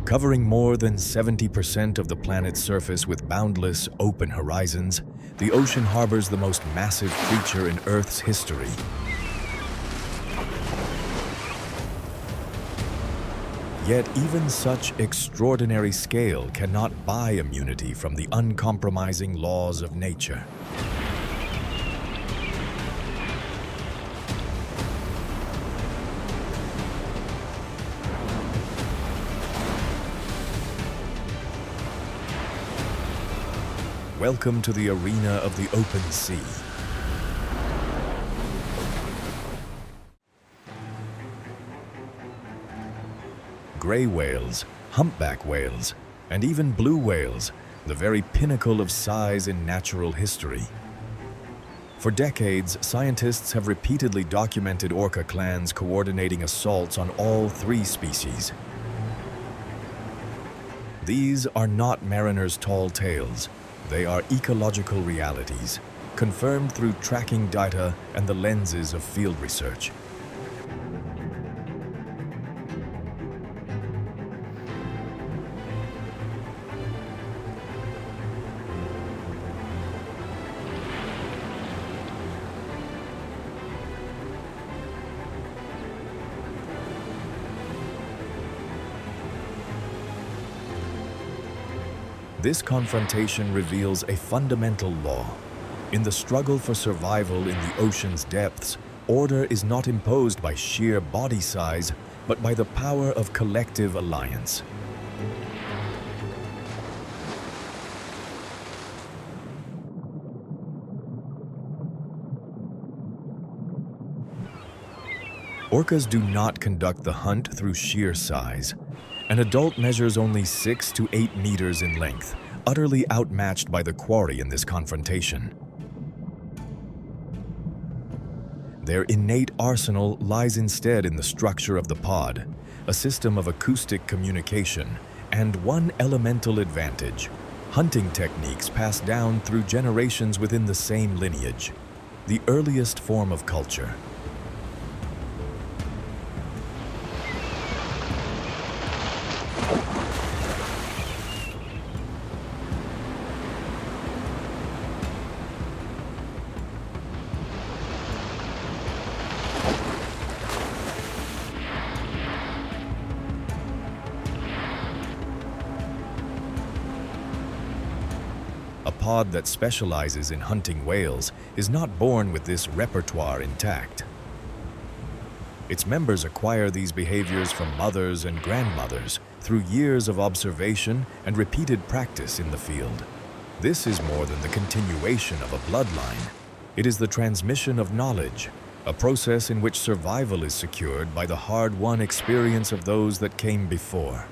Covering more than 70% of the planet's surface with boundless, open horizons, the ocean harbors the most massive creature in Earth's history. Yet even such extraordinary scale cannot buy immunity from the uncompromising laws of nature. Welcome to the arena of the open sea. Gray whales, humpback whales, and even blue whales, the very pinnacle of size in natural history. For decades, scientists have repeatedly documented orca clans coordinating assaults on all three species. These are not mariners' tall tales. They are ecological realities, confirmed through tracking data and the lenses of field research. This confrontation reveals a fundamental law. In the struggle for survival in the ocean's depths, order is not imposed by sheer body size, but by the power of collective alliance. Orcas do not conduct the hunt through sheer size. An adult measures only 6 to 8 meters in length, utterly outmatched by the quarry in this confrontation. Their innate arsenal lies instead in the structure of the pod, a system of acoustic communication, and one elemental advantage: hunting techniques passed down through generations within the same lineage, the earliest form of culture. A pod that specializes in hunting whales is not born with this repertoire intact. Its members acquire these behaviors from mothers and grandmothers through years of observation and repeated practice in the field. This is more than the continuation of a bloodline. It is the transmission of knowledge, a process in which survival is secured by the hard-won experience of those that came before.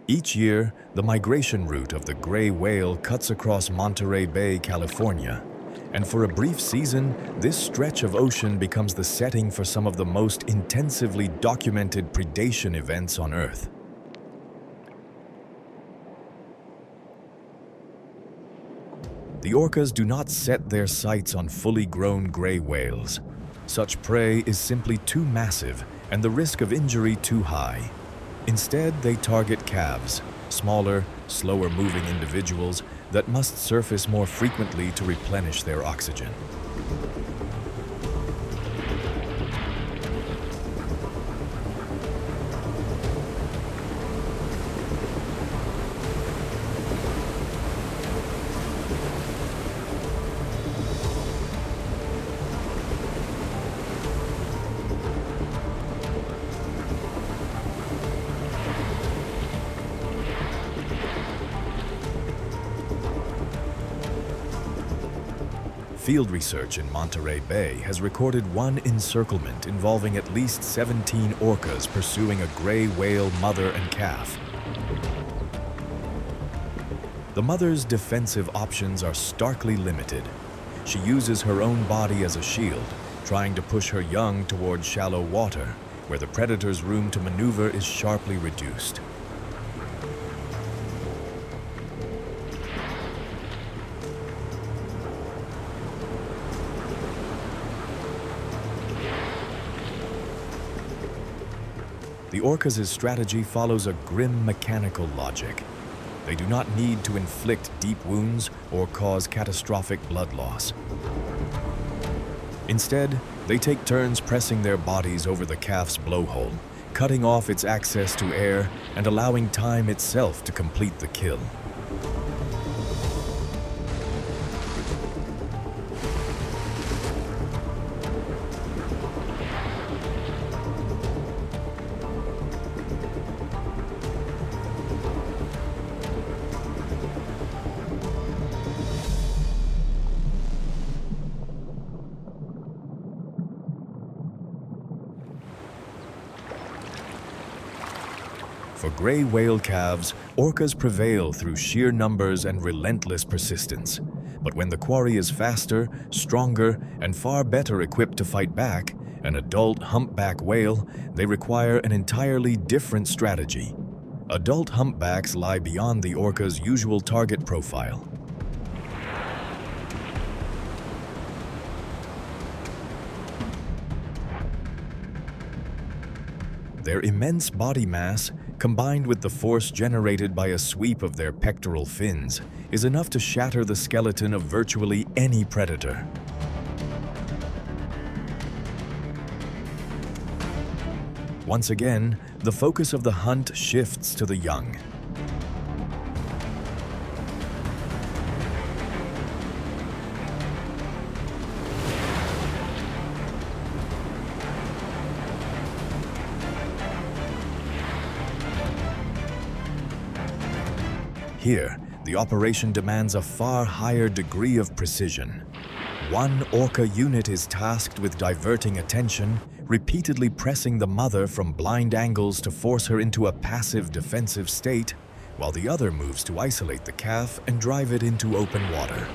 Each year, the migration route of the gray whale cuts across Monterey Bay, California, and for a brief season, this stretch of ocean becomes the setting for some of the most intensively documented predation events on Earth. The orcas do not set their sights on fully grown gray whales. Such prey is simply too massive and the risk of injury too high. Instead, they target calves, smaller, slower-moving individuals that must surface more frequently to replenish their oxygen. Field research in Monterey Bay has recorded one encirclement involving at least 17 orcas pursuing a gray whale mother and calf. The mother's defensive options are starkly limited. She uses her own body as a shield, trying to push her young towards shallow water, where the predator's room to maneuver is sharply reduced. The orcas' strategy follows a grim mechanical logic. They do not need to inflict deep wounds or cause catastrophic blood loss. Instead, they take turns pressing their bodies over the calf's blowhole, cutting off its access to air and allowing time itself to complete the kill. For gray whale calves, orcas prevail through sheer numbers and relentless persistence. But when the quarry is faster, stronger, and far better equipped to fight back, an adult humpback whale, they require an entirely different strategy. Adult humpbacks lie beyond the orca's usual target profile. Their immense body mass, combined with the force generated by a sweep of their pectoral fins, is enough to shatter the skeleton of virtually any predator. Once again, the focus of the hunt shifts to the young. Here, the operation demands a far higher degree of precision. One orca unit is tasked with diverting attention, repeatedly pressing the mother from blind angles to force her into a passive defensive state, while the other moves to isolate the calf and drive it into open water.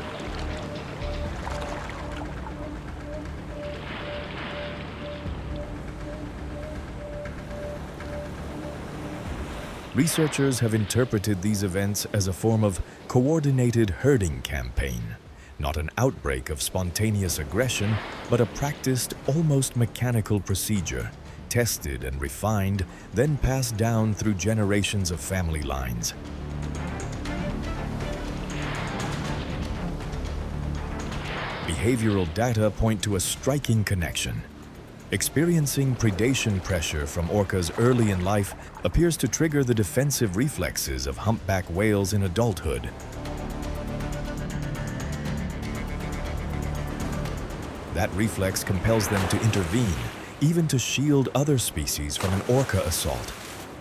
Researchers have interpreted these events as a form of coordinated herding campaign, not an outbreak of spontaneous aggression, but a practiced, almost mechanical procedure, tested and refined, then passed down through generations of family lines. Behavioral data point to a striking connection. Experiencing predation pressure from orcas early in life appears to trigger the defensive reflexes of humpback whales in adulthood. That reflex compels them to intervene, even to shield other species from an orca assault,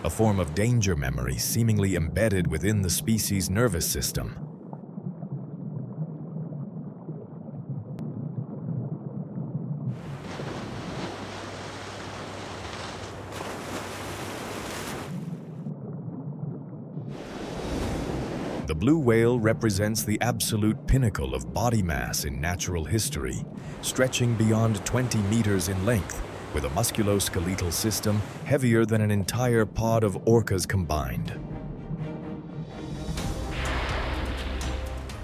a form of danger memory seemingly embedded within the species' nervous system. The blue whale represents the absolute pinnacle of body mass in natural history, stretching beyond 20 meters in length, with a musculoskeletal system heavier than an entire pod of orcas combined.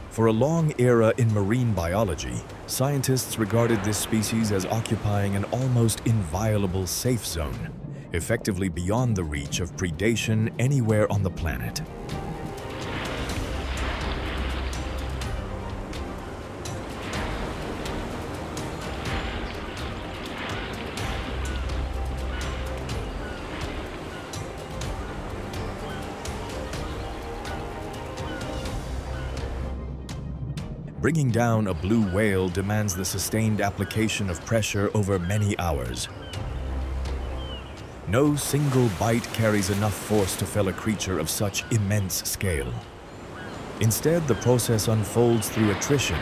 For a long era in marine biology, scientists regarded this species as occupying an almost inviolable safe zone, effectively beyond the reach of predation anywhere on the planet. Bringing down a blue whale demands the sustained application of pressure over many hours. No single bite carries enough force to fell a creature of such immense scale. Instead, the process unfolds through attrition.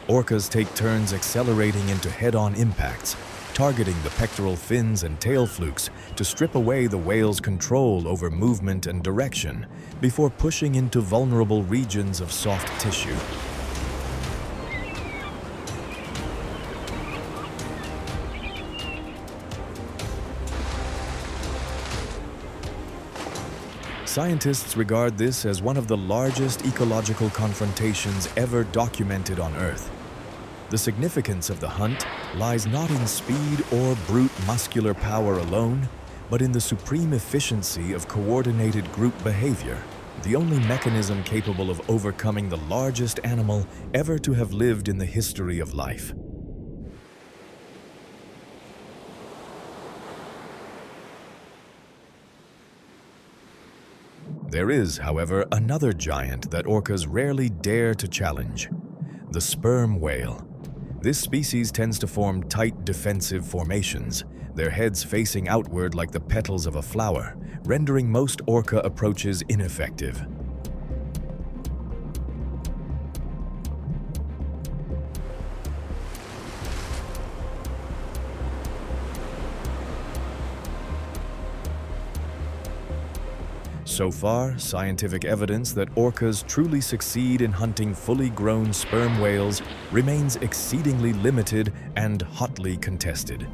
Orcas take turns accelerating into head-on impacts, targeting the pectoral fins and tail flukes to strip away the whale's control over movement and direction before pushing into vulnerable regions of soft tissue. Scientists regard this as one of the largest ecological confrontations ever documented on Earth. The significance of the hunt lies not in speed or brute muscular power alone, but in the supreme efficiency of coordinated group behavior, the only mechanism capable of overcoming the largest animal ever to have lived in the history of life. There is, however, another giant that orcas rarely dare to challenge: the sperm whale. This species tends to form tight defensive formations, their heads facing outward like the petals of a flower, rendering most orca approaches ineffective. So far, scientific evidence that orcas truly succeed in hunting fully grown sperm whales remains exceedingly limited and hotly contested.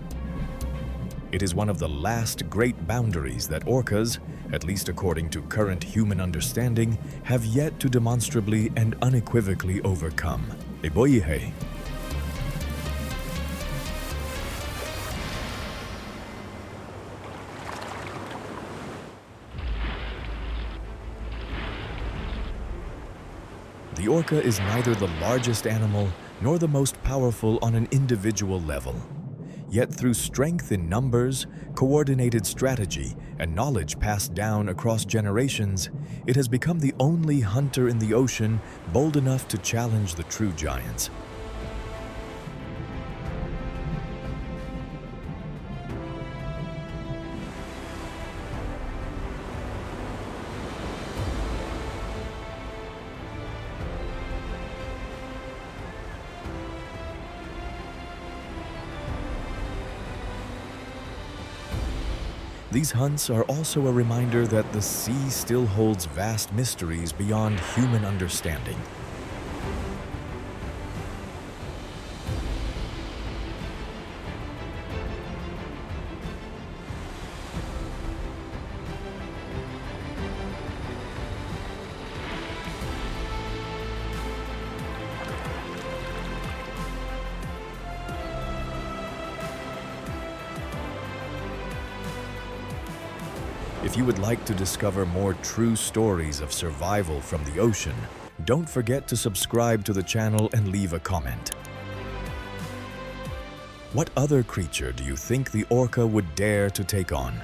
It is one of the last great boundaries that orcas, at least according to current human understanding, have yet to demonstrably and unequivocally overcome. Eboyihei. The orca is neither the largest animal nor the most powerful on an individual level. Yet through strength in numbers, coordinated strategy, and knowledge passed down across generations, it has become the only hunter in the ocean bold enough to challenge the true giants. These hunts are also a reminder that the sea still holds vast mysteries beyond human understanding. If you would like to discover more true stories of survival from the ocean, don't forget to subscribe to the channel and leave a comment. What other creature do you think the orca would dare to take on?